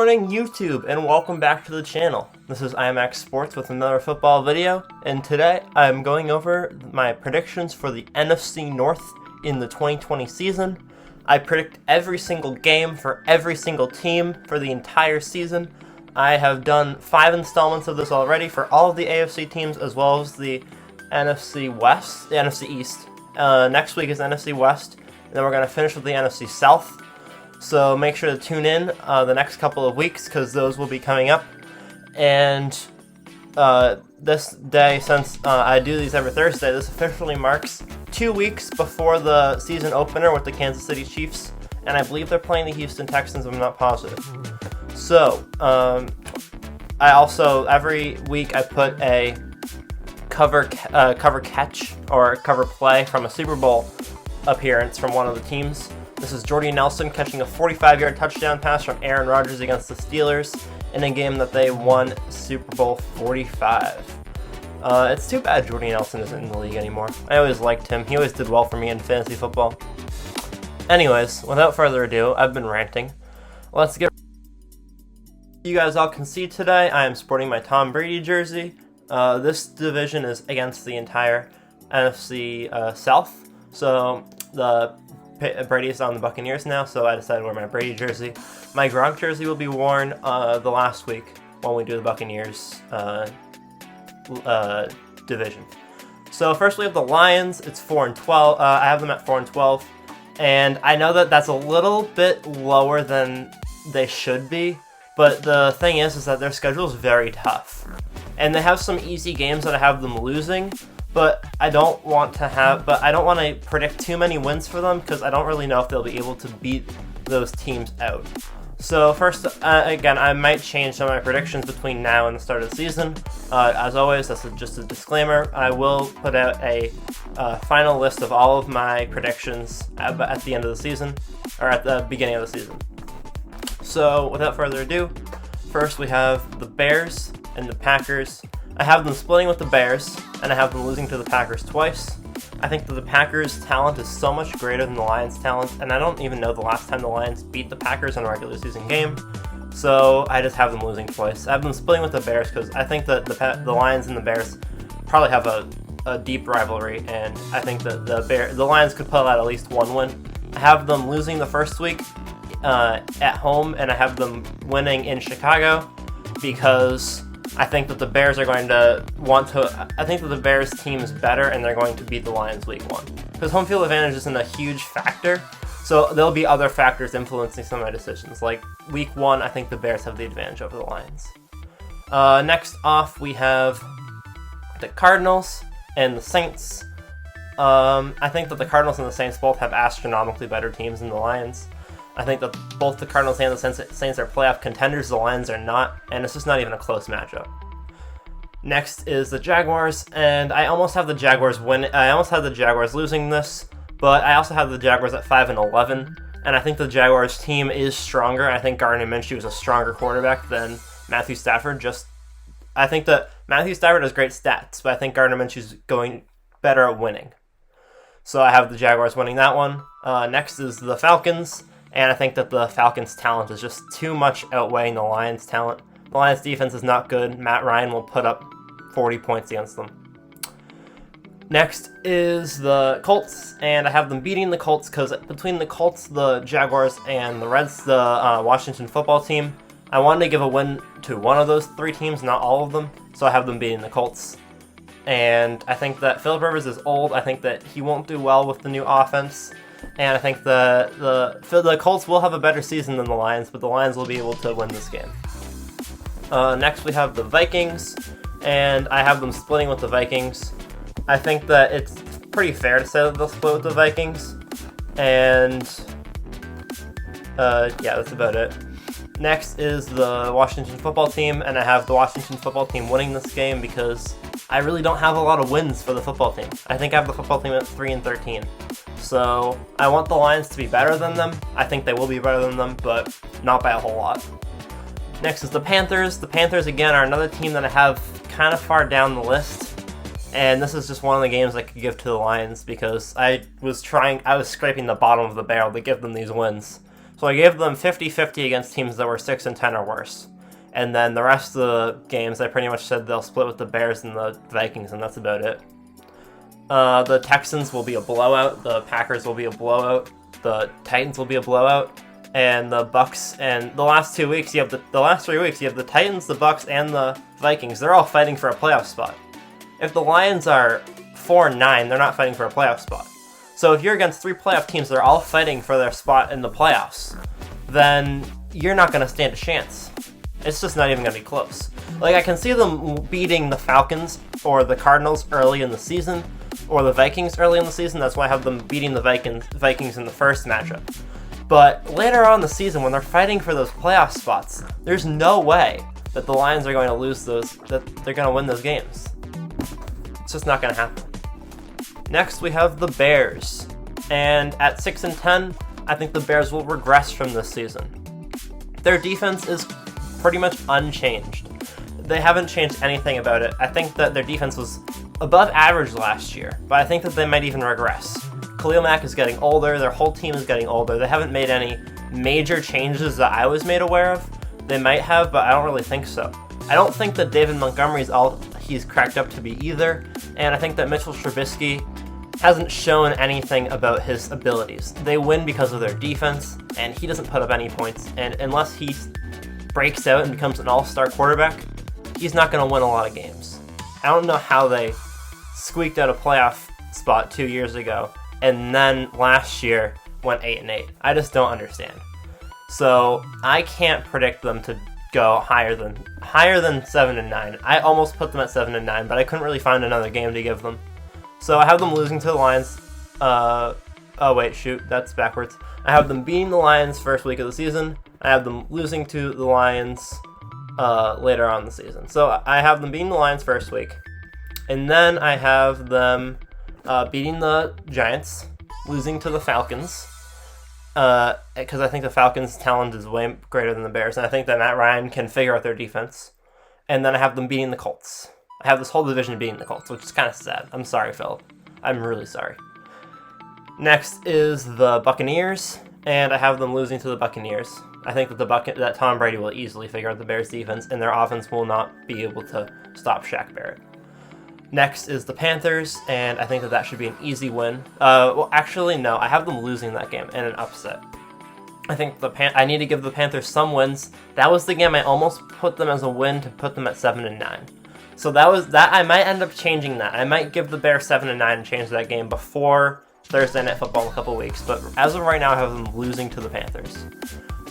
Morning YouTube, and welcome back to the channel. This is IMAX Sports with another football video, and today I'm going over my predictions for the NFC North in the 2020 season. I predict every single game for every single team for the entire season. I have done 5 installments of this already for all of the AFC teams as well as the NFC West, the NFC East. Next week is NFC West, and then we're going to finish with the NFC South. So make sure to tune in the next couple of weeks because those will be coming up. And this day, since I do these every Thursday, this officially marks 2 weeks before the season opener with the Kansas City Chiefs. And I believe they're playing the Houston Texans, I'm not positive. So, I also, every week I put a cover catch or cover play from a Super Bowl appearance from one of the teams. This is Jordy Nelson catching a 45-yard touchdown pass from Aaron Rodgers against the Steelers in a game that they won Super Bowl 45. It's too bad Jordy Nelson isn't in the league anymore. I always liked him. He always did well for me in fantasy football. Anyways, without further ado, I've been ranting. Let's get... You guys all can see today, I am sporting my Tom Brady jersey. This division is against the entire NFC South. So, Brady's on the Buccaneers now, so I decided to wear my Brady jersey. My Gronk jersey will be worn the last week when we do the Buccaneers division. So first we have the Lions. It's 4-12. I have them at 4-12, and I know that that's a little bit lower than they should be. But the thing is that their schedule is very tough, and they have some easy games that I have them losing. But I don't want to predict too many wins for them because I don't really know if they'll be able to beat those teams out. So first, again, I might change some of my predictions between now and the start of the season. As always, that's just a disclaimer. I will put out a final list of all of my predictions at the end of the season, or at the beginning of the season. So without further ado, first we have the Bears and the Packers. I have them splitting with the Bears, and I have them losing to the Packers twice. I think that the Packers' talent is so much greater than the Lions' talent, and I don't even know the last time the Lions beat the Packers in a regular season game, so I just have them losing twice. I have them splitting with the Bears because I think that the Lions and the Bears probably have a deep rivalry, and I think that the Lions could pull out at least one win. I have them losing the first week at home, and I have them winning in Chicago because I think that the Bears are going to I think that the Bears team is better and they're going to beat the Lions week 1. Because home field advantage isn't a huge factor, so there'll be other factors influencing some of my decisions. Like week 1, I think the Bears have the advantage over the Lions. Next off, we have the Cardinals and the Saints. I think that the Cardinals and the Saints both have astronomically better teams than the Lions. I think that both the Cardinals and the Saints are playoff contenders, the Lions are not, and it's just not even a close matchup. Next is the Jaguars, and I almost have the Jaguars losing this, but I also have the Jaguars at 5-11, and I think the Jaguars team is stronger. I think Gardner Minshew is a stronger quarterback than Matthew Stafford. I think that Matthew Stafford has great stats, but I think Gardner Minshew is going better at winning. So I have the Jaguars winning that one. Next is the Falcons. And I think that the Falcons' talent is just too much outweighing the Lions' talent. The Lions' defense is not good. Matt Ryan will put up 40 points against them. Next is the Colts, and I have them beating the Colts because between the Colts, the Jaguars, and the Washington football team, I wanted to give a win to one of those 3 teams, not all of them, so I have them beating the Colts. And I think that Philip Rivers is old. I think that he won't do well with the new offense. And I think the Colts will have a better season than the Lions, but the Lions will be able to win this game. Next we have the Vikings, and I have them splitting with the Vikings. I think that it's pretty fair to say that they'll split with the Vikings. And yeah, that's about it. Next is the Washington football team, and I have the Washington football team winning this game because I really don't have a lot of wins for the football team. I think I have the football team at 3-13. So I want the Lions to be better than them. I think they will be better than them, but not by a whole lot. Next is the Panthers. The Panthers, again, are another team that I have kind of far down the list. And this is just one of the games I could give to the Lions because I was scraping the bottom of the barrel to give them these wins. So I gave them 50-50 against teams that were 6-10 or worse. And then the rest of the games, I pretty much said they'll split with the Bears and the Vikings, and that's about it. The Texans will be a blowout. The Packers will be a blowout. The Titans will be a blowout. And the Bucks, and the last 2 weeks, you have the last 3 weeks, you have the Titans, the Bucks, and the Vikings. They're all fighting for a playoff spot. If the Lions are 4-9, they're not fighting for a playoff spot. So if you're against 3 playoff teams that are all fighting for their spot in the playoffs, then you're not going to stand a chance. It's just not even going to be close. Like, I can see them beating the Falcons or the Cardinals early in the season, or the Vikings early in the season. That's why I have them beating the Vikings in the first matchup. But later on in the season, when they're fighting for those playoff spots, there's no way that the Lions are going to lose those, that they're going to win those games. It's just not going to happen. Next, we have the Bears. And at 6-10, I think the Bears will regress from this season. Their defense is pretty much unchanged. They haven't changed anything about it. I think that their defense was above average last year, but I think that they might even regress. Khalil Mack is getting older, their whole team is getting older. They haven't made any major changes that I was made aware of. They might have, but I don't really think so. I don't think that David Montgomery's all he's cracked up to be either, and I think that Mitchell Trubisky hasn't shown anything about his abilities. They win because of their defense, and he doesn't put up any points, and unless he breaks out and becomes an all-star quarterback, he's not going to win a lot of games. I don't know how they squeaked out a playoff spot 2 years ago, and then last year went 8-8. I just don't understand. So I can't predict them to go higher than 7-9. I almost put them at 7-9, but I couldn't really find another game to give them. So I have them losing to the Lions. Oh wait, shoot, that's backwards. I have them beating the Lions first week of the season. I have them losing to the Lions later on in the season. So I have them beating the Lions first week, and then I have them beating the Giants, losing to the Falcons, because I think the Falcons' talent is way greater than the Bears, and I think that Matt Ryan can figure out their defense. And then I have them beating the Colts. I have this whole division beating the Colts, which is kind of sad. I'm sorry, Phil. I'm really sorry. Next is the Buccaneers, and I have them losing to the Buccaneers. I think that that Tom Brady will easily figure out the Bears' defense, and their offense will not be able to stop Shaq Barrett. Next is the Panthers, and I think that should be an easy win. Well, actually, no. I have them losing that game in an upset. I think I need to give the Panthers some wins. That was the game I almost put them as a win to put them at 7-9. So that I might end up changing that. I might give the Bears 7-9 and change that game before Thursday Night Football in a couple weeks. But as of right now, I have them losing to the Panthers.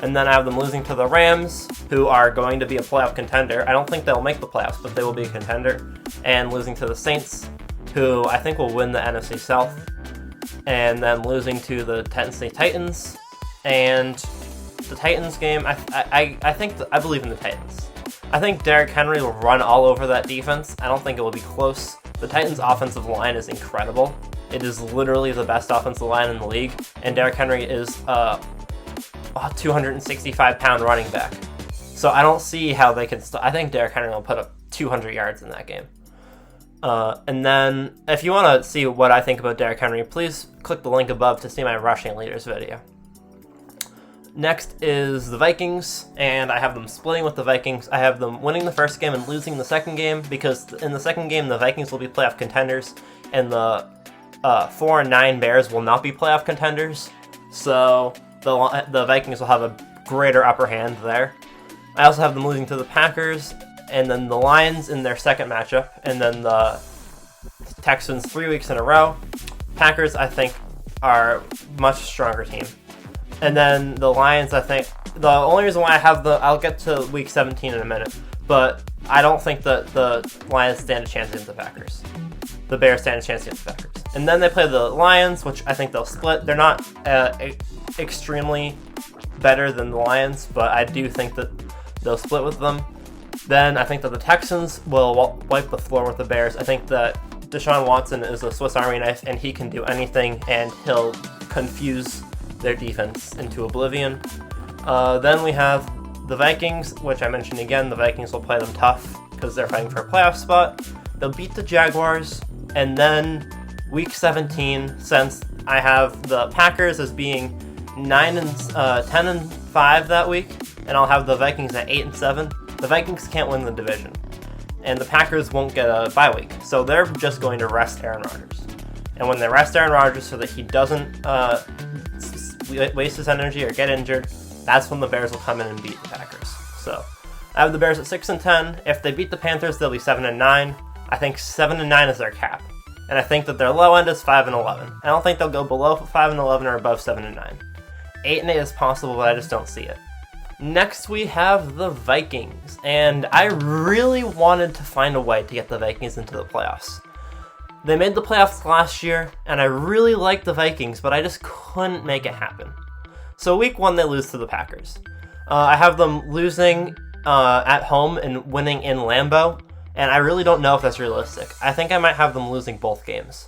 And then I have them losing to the Rams, who are going to be a playoff contender. I don't think they'll make the playoffs, but they will be a contender. And losing to the Saints, who I think will win the NFC South. And then losing to the Tennessee Titans. And the Titans game, I believe in the Titans. I think Derrick Henry will run all over that defense. I don't think it will be close. The Titans' offensive line is incredible. It is literally the best offensive line in the league. And Derrick Henry is a 265-pound running back. So I don't see how they can I think Derrick Henry will put up 200 yards in that game. And then, if you want to see what I think about Derrick Henry, please click the link above to see my rushing leaders video. Next is the Vikings, and I have them splitting with the Vikings. I have them winning the first game and losing the second game, because in the second game, the Vikings will be playoff contenders, and the 4-9 Bears will not be playoff contenders. So the Vikings will have a greater upper hand there. I also have them losing to the Packers, and then the Lions in their second matchup, and then the Texans 3 weeks in a row. Packers, I think, are a much stronger team. And then the Lions, I think, the only reason why I have I'll get to week 17 in a minute, but I don't think that the Lions stand a chance against the Packers. The Bears stand a chance against the Packers. And then they play the Lions, which I think they'll split. They're not extremely better than the Lions, but I do think that they'll split with them. Then I think that the Texans will wipe the floor with the Bears. I think that Deshaun Watson is a Swiss Army knife, and he can do anything, and he'll confuse their defense into oblivion. Then we have the Vikings, which I mentioned again. The Vikings will play them tough because they're fighting for a playoff spot. They'll beat the Jaguars, and then week 17, since I have the Packers as being 10-5 that week, and I'll have the Vikings at 8-7. The Vikings can't win the division, and the Packers won't get a bye week, so they're just going to rest Aaron Rodgers. And when they rest Aaron Rodgers so that he doesn't waste his energy or get injured, that's when the Bears will come in and beat the Packers. So I have the Bears at 6-10. If they beat the Panthers, they'll be 7-9. I think 7-9 is their cap, and I think that their low end is 5-11. I don't think they'll go below 5-11 or above 7-9. 8-8 is possible, but I just don't see it. Next, we have the Vikings, and I really wanted to find a way to get the Vikings into the playoffs. They made the playoffs last year, and I really liked the Vikings, but I just couldn't make it happen. So week 1, they lose to the Packers. I have them losing at home and winning in Lambeau, and I really don't know if that's realistic. I think I might have them losing both games.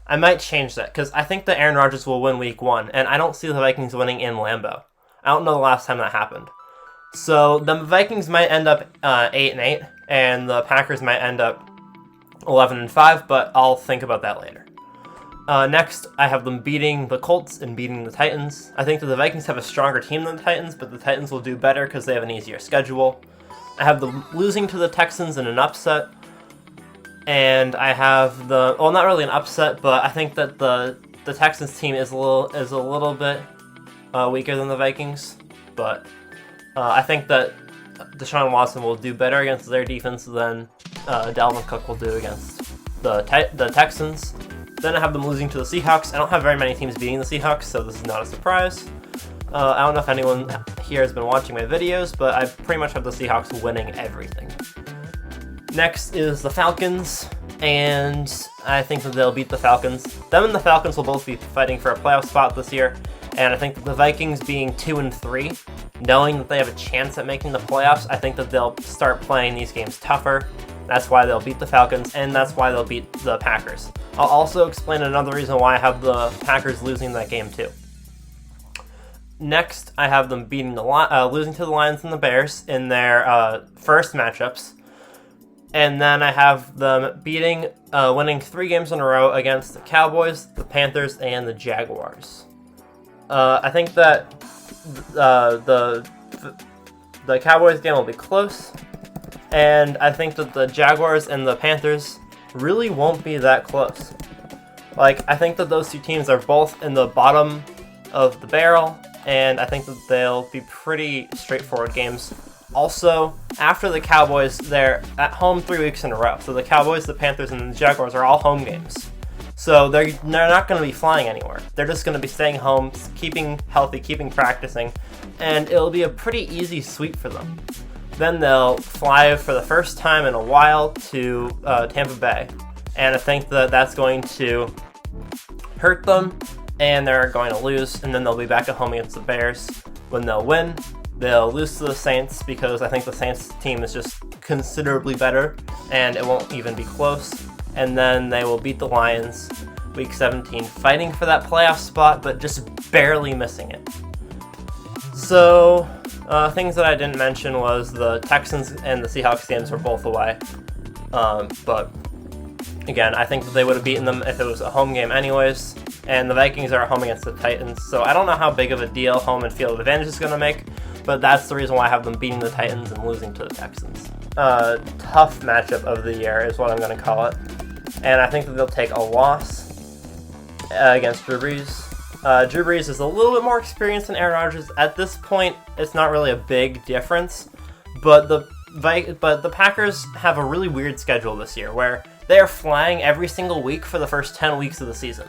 I might change that, because I think that Aaron Rodgers will win week 1, and I don't see the Vikings winning in Lambeau. I don't know the last time that happened. So the Vikings might end up 8-8, and the Packers might end up 11-5, but I'll think about that later. Next, I have them beating the Colts and beating the Titans. I think that the Vikings have a stronger team than the Titans, but the Titans will do better because they have an easier schedule. I have them losing to the Texans in an upset, and I have not really an upset, but I think that the Texans team is a little bit weaker than the Vikings, but I think that Deshaun Watson will do better against their defense than Dalvin Cook will do against the Texans. Then I have them losing to the Seahawks. I don't have very many teams beating the Seahawks, so this is not a surprise. I don't know if anyone here has been watching my videos, but I pretty much have the Seahawks winning everything. Next is the Falcons, and I think that they'll beat the Falcons. Them and the Falcons will both be fighting for a playoff spot this year, and I think that the Vikings being 2-3, knowing that they have a chance at making the playoffs, I think that they'll start playing these games tougher. That's why they'll beat the Falcons, and that's why they'll beat the Packers. I'll also explain another reason why I have the Packers losing that game too. Next, I have them losing to the Lions and the Bears in their first matchups. And then I have them winning 3 games in a row against the Cowboys, the Panthers, and the Jaguars. I think that the Cowboys game will be close, and I think that the Jaguars and the Panthers really won't be that close. I think that those 2 teams are both in the bottom of the barrel, and I think that they'll be pretty straightforward games. Also, after the Cowboys, they're at home 3 weeks in a row. So the Cowboys, the Panthers, and the Jaguars are all home games. So they're not going to be flying anywhere. They're just going to be staying home, keeping healthy, keeping practicing, and it'll be a pretty easy sweep for them. Then they'll fly for the first time in a while to Tampa Bay, and I think that that's going to hurt them, and they're going to lose, and then they'll be back at home against the Bears. When they'll win, they'll lose to the Saints because I think the Saints team is just considerably better, and it won't even be close. And then they will beat the Lions week 17, fighting for that playoff spot, but just barely missing it. So, things that I didn't mention was the Texans and the Seahawks games were both away. But, again, I think that they would have beaten them if it was a home game anyways. And the Vikings are at home against the Titans, so I don't know how big of a deal home and field advantage is going to make, but that's the reason why I have them beating the Titans and losing to the Texans. Tough matchup of the year is what I'm going to call it. And I think that they'll take a loss against Drew Brees. Drew Brees is a little bit more experienced than Aaron Rodgers. At this point, it's not really a big difference, but the Packers have a really weird schedule this year where they are flying every single week for the first 10 weeks of the season.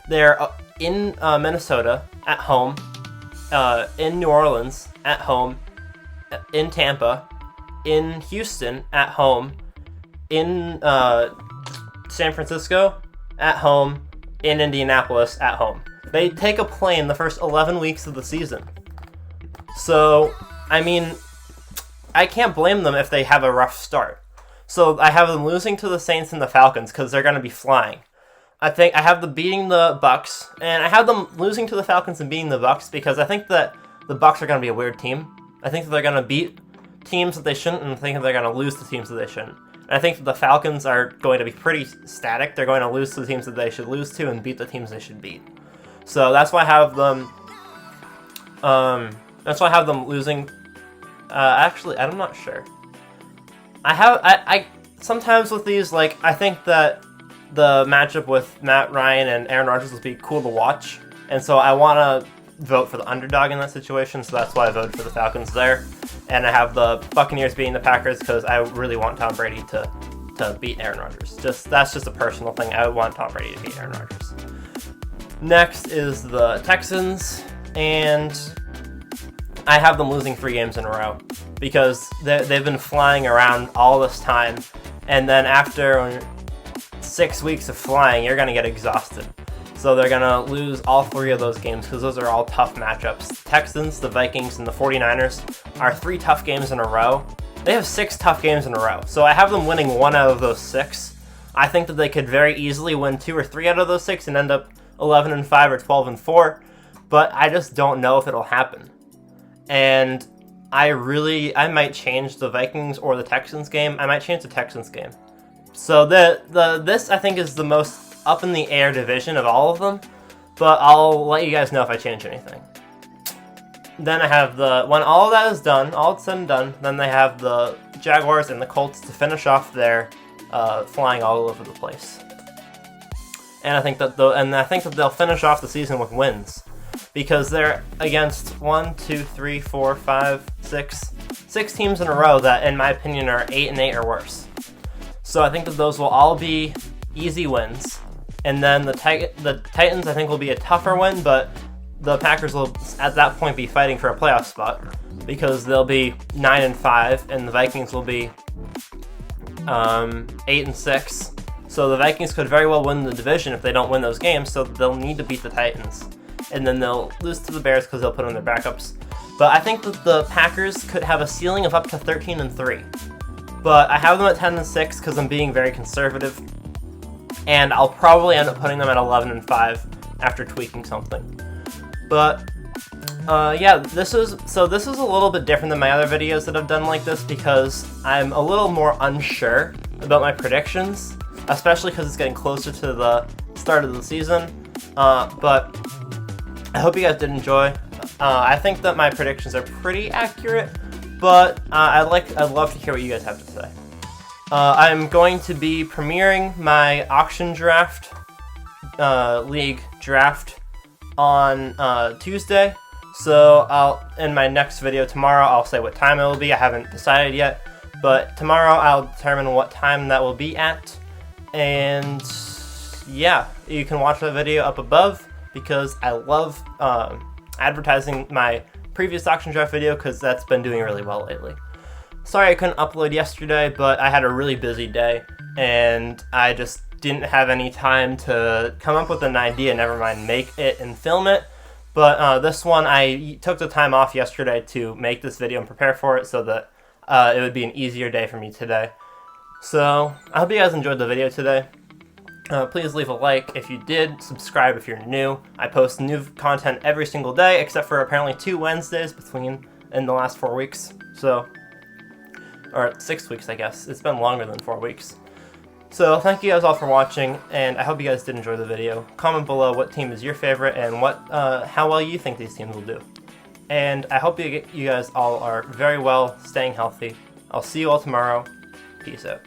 They're in Minnesota at home, in New Orleans at home, in Tampa, in Houston at home, in San Francisco at home, in Indianapolis at home. They take a plane the first 11 weeks of the season. So, I mean, I can't blame them if they have a rough start. So I have them losing to the Saints and the Falcons because they're going to be flying. I think I have them beating the Bucks, and I have them losing to the Falcons and beating the Bucks because I think that the Bucks are going to be a weird team. I think that they're going to beat teams that they shouldn't, and I think that they're going to lose to teams that they shouldn't. And I think that the Falcons are going to be pretty static. They're going to lose to the teams that they should lose to and beat the teams they should beat. So that's why I have them That's why I have them losing. Actually, I'm not sure. I sometimes with these, like, I think that the matchup with Matt Ryan and Aaron Rodgers will be cool to watch, and so I want to vote for the underdog in that situation, so that's why I voted for the Falcons there. And I have the Buccaneers beating the Packers because I really want Tom Brady to beat Aaron Rodgers. That's just a personal thing. I want Tom Brady to beat Aaron Rodgers. Next is the Texans, and I have them losing 3 games in a row because they've been flying around all this time, and then after 6 weeks of flying, you're going to get exhausted. So they're going to lose all 3 of those games because those are all tough matchups. The Texans, the Vikings, and the 49ers are 3 tough games in a row. They have 6 tough games in a row. So I have them winning 1 out of those 6. I think that they could very easily win 2 or 3 out of those 6 and end up 11-5 or 12-4. But I just don't know if it'll happen. And I might change the Vikings or the Texans game. I might change the Texans game. So this I think is the most up in the air division of all of them, but I'll let you guys know if I change anything. Then I have when all that is done, all it's said and done, then they have the Jaguars and the Colts to finish off their flying all over the place. And I think that they'll finish off the season with wins because they're against 6 teams in a row that, in my opinion, are 8-8 or worse. So I think that those will all be easy wins. And then the Titans, I think, will be a tougher win, but the Packers will, at that point, be fighting for a playoff spot because they'll be 9-5, and the Vikings will be 8-6. So the Vikings could very well win the division if they don't win those games, so they'll need to beat the Titans. And then they'll lose to the Bears because they'll put on their backups. But I think that the Packers could have a ceiling of up to 13-3. But I have them at 10-6 because I'm being very conservative. And I'll probably end up putting them at 11-5 after tweaking something. But yeah, this is a little bit different than my other videos that I've done like this because I'm a little more unsure about my predictions, especially because it's getting closer to the start of the season. But I hope you guys did enjoy. I think that my predictions are pretty accurate, but I'd love to hear what you guys have to say. I'm going to be premiering my auction draft, league draft on Tuesday. So in my next video tomorrow, I'll say what time it will be. I haven't decided yet, but tomorrow I'll determine what time that will be at. And yeah, you can watch that video up above because I love advertising my previous auction draft video because that's been doing really well lately. Sorry I couldn't upload yesterday, but I had a really busy day, and I just didn't have any time to come up with an idea, never mind make it and film it. But this one, I took the time off yesterday to make this video and prepare for it so that it would be an easier day for me today. So, I hope you guys enjoyed the video today. Please leave a like if you did, subscribe if you're new. I post new content every single day, except for apparently 2 Wednesdays in the last 4 weeks. So, or 6 weeks, I guess. It's been longer than 4 weeks. So thank you guys all for watching, and I hope you guys did enjoy the video. Comment below what team is your favorite and how well you think these teams will do. And I hope you guys all are very well, staying healthy. I'll see you all tomorrow. Peace out.